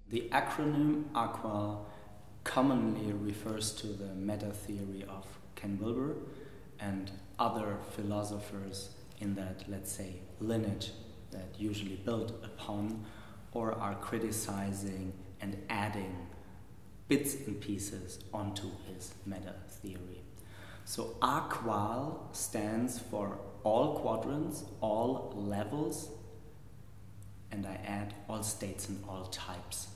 The acronym Aqal commonly refers to the meta theory of Ken Wilber and other philosophers in that, let's say, lineage that usually build upon or are criticizing and adding bits and pieces onto his meta theory. So Aqal stands for all quadrants, all levels, and I add all states and all types.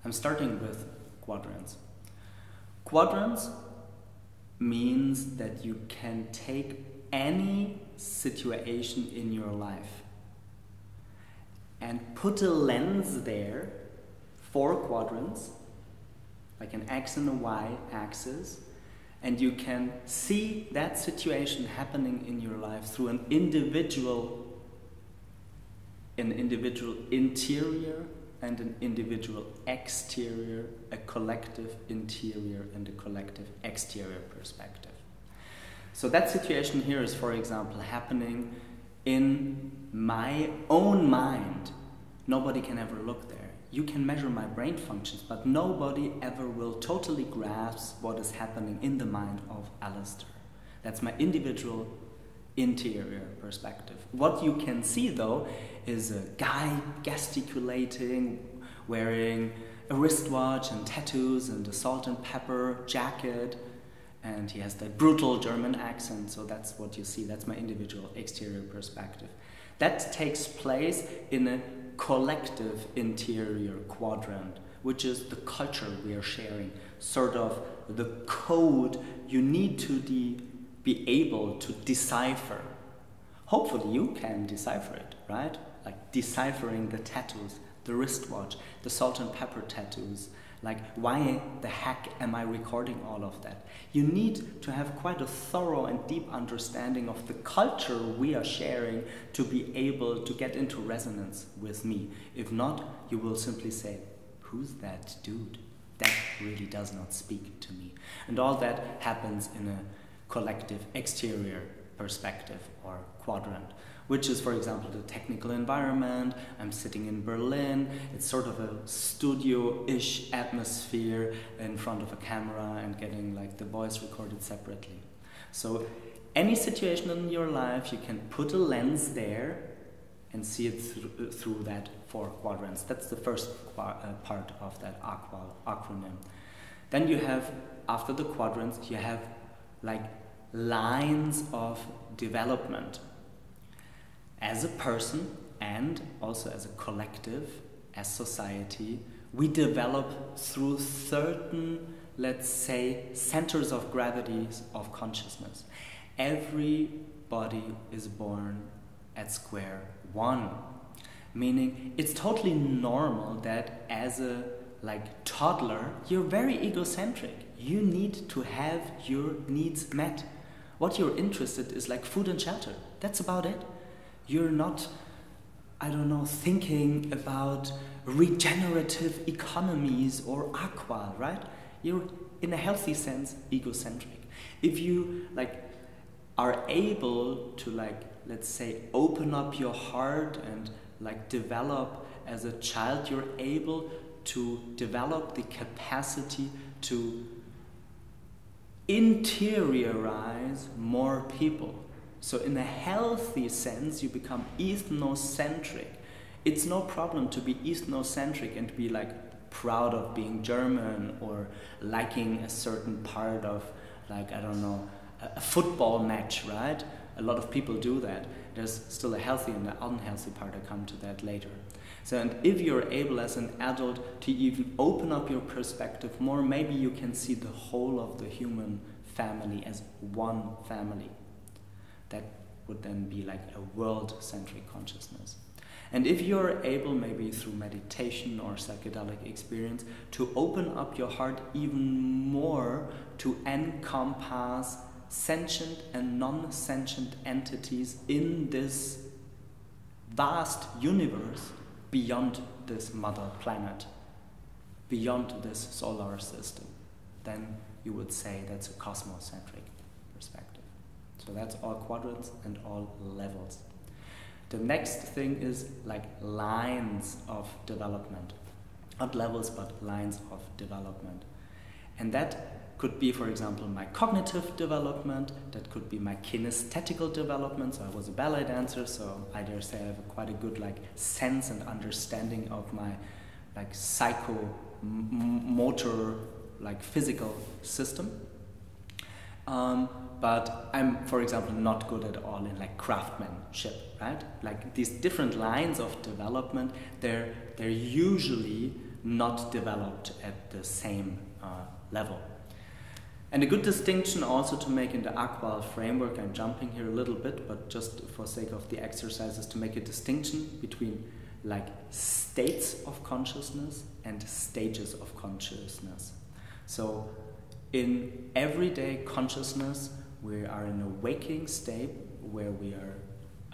I'm starting with quadrants. Quadrants means that you can take any situation in your life and put a lens there, 4 quadrants, like an X and a Y axis, and you can see that situation happening in your life through an individual interior and an individual exterior, a collective interior and a collective exterior perspective. So that situation here is, for example, happening in my own mind. Nobody can ever look there. You can measure my brain functions, but nobody ever will totally grasp what is happening in the mind of Alistair. That's my individual interior perspective. What you can see, though, is a guy gesticulating, wearing a wristwatch and tattoos and a salt and pepper jacket, and he has that brutal German accent, so that's what you see. That's my individual exterior perspective. That takes place in a collective interior quadrant, which is the culture we are sharing, sort of the code you need to be able to decipher. Hopefully you can decipher it, right? Like deciphering the tattoos, the wristwatch, the salt and pepper tattoos. Like, why the heck am I recording all of that? You need to have quite a thorough and deep understanding of the culture we are sharing to be able to get into resonance with me. If not, you will simply say, who's that dude? That really does not speak to me. And all that happens in a collective exterior perspective or quadrant, which is, for example, the technical environment. I'm sitting in Berlin. It's sort of a studio-ish atmosphere in front of a camera and getting like the voice recorded separately. So any situation in your life, you can put a lens there and see it through that 4 quadrants. That's the first part of that acronym. Then you have, after the quadrants, you have like lines of development. As a person and also as a collective, as society, we develop through certain, let's say, centers of gravities of consciousness. Everybody is born at square one, meaning it's totally normal that as a toddler, you're very egocentric. You need to have your needs met. What you're interested in is like food and shelter. That's about it. You're not, I don't know, thinking about regenerative economies or Aqal, right? You're, in a healthy sense, egocentric. If you are able to let's say, open up your heart and develop as a child, you're able to develop the capacity to interiorize more people. So in a healthy sense, you become ethnocentric. It's no problem to be ethnocentric and be proud of being German or liking a certain part of I don't know, a football match, right? A lot of people do that. There's still a healthy and an unhealthy part. I come to that later. So, and if you're able as an adult to even open up your perspective more, maybe you can see the whole of the human family as one family. That would then be a world-centric consciousness. And if you're able, maybe through meditation or psychedelic experience, to open up your heart even more to encompass sentient and non-sentient entities in this vast universe beyond this mother planet, beyond this solar system, then you would say that's a cosmocentric perspective. So that's all quadrants and all levels. The next thing is lines of development. not levels, but lines of development. And that could be, for example, my cognitive development, that could be my kinesthetical development. So I was a ballet dancer, so I dare say I have quite a good like sense and understanding of my like psychomotor, like physical system. But I'm, for example, not good at all in like craftsmanship, right? Like these different lines of development, they're usually not developed at the same level. And a good distinction also to make in the Aqal framework, I'm jumping here a little bit, but just for sake of the exercise, is to make a distinction between like states of consciousness and stages of consciousness. So in everyday consciousness, we are in a waking state where we are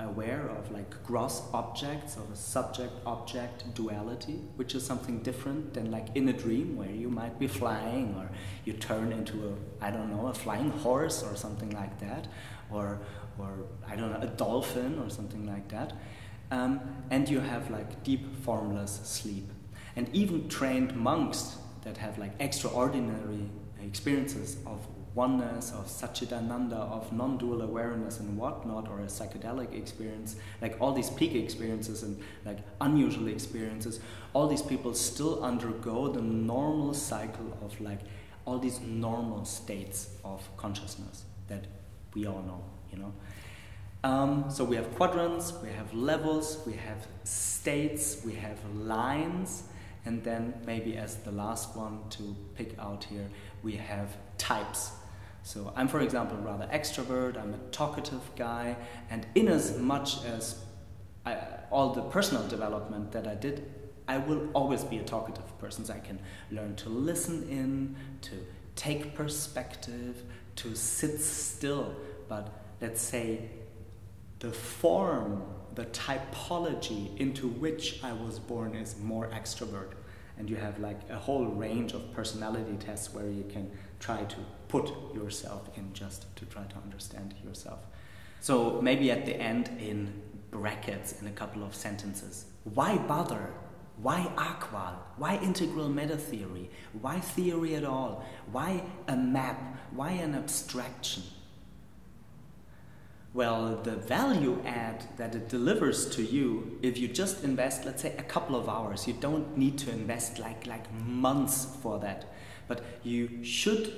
aware of like gross objects, of a subject-object duality, which is something different than like in a dream where you might be flying, or you turn into a, I don't know, a flying horse or something like that, or I don't know, a dolphin or something like that. And you have like deep formless sleep. And even trained monks that have like extraordinary experiences of oneness, of Satchidananda, of non-dual awareness and whatnot, or a psychedelic experience, like all these peak experiences and like unusual experiences, all these people still undergo the normal cycle of like all these normal states of consciousness that we all know, you know. So we have quadrants, we have levels, we have states, we have lines, and then maybe as the last one to pick out here, we have types. So I'm, for example, rather extrovert, I'm a talkative guy, and in as much as all the personal development that I did, I will always be a talkative person. So I can learn to listen in, to take perspective, to sit still. But let's say the form, the typology into which I was born is more extrovert. And you have like a whole range of personality tests where you can try to put yourself in just to try to understand yourself. So maybe at the end, in brackets, in a couple of sentences, why bother? Why Aqal? Why integral meta theory? Why theory at all? Why a map? Why an abstraction? Well, the value add that it delivers to you, if you just invest, let's say, a couple of hours, you don't need to invest like months for that, but you should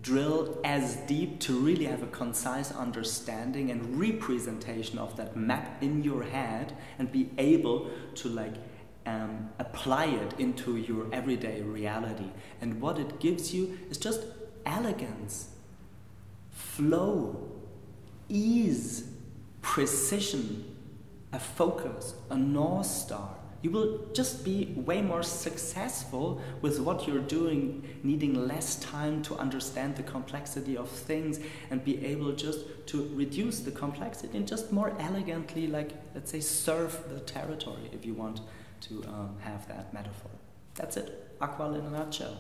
drill as deep to really have a concise understanding and representation of that map in your head and be able to like apply it into your everyday reality. And what it gives you is just elegance, flow, ease, precision, a focus, a North Star. You will just be way more successful with what you're doing, needing less time to understand the complexity of things and be able just to reduce the complexity and just more elegantly, like, let's say, serve the territory, if you want to have that metaphor. That's it. Aqal in a nutshell.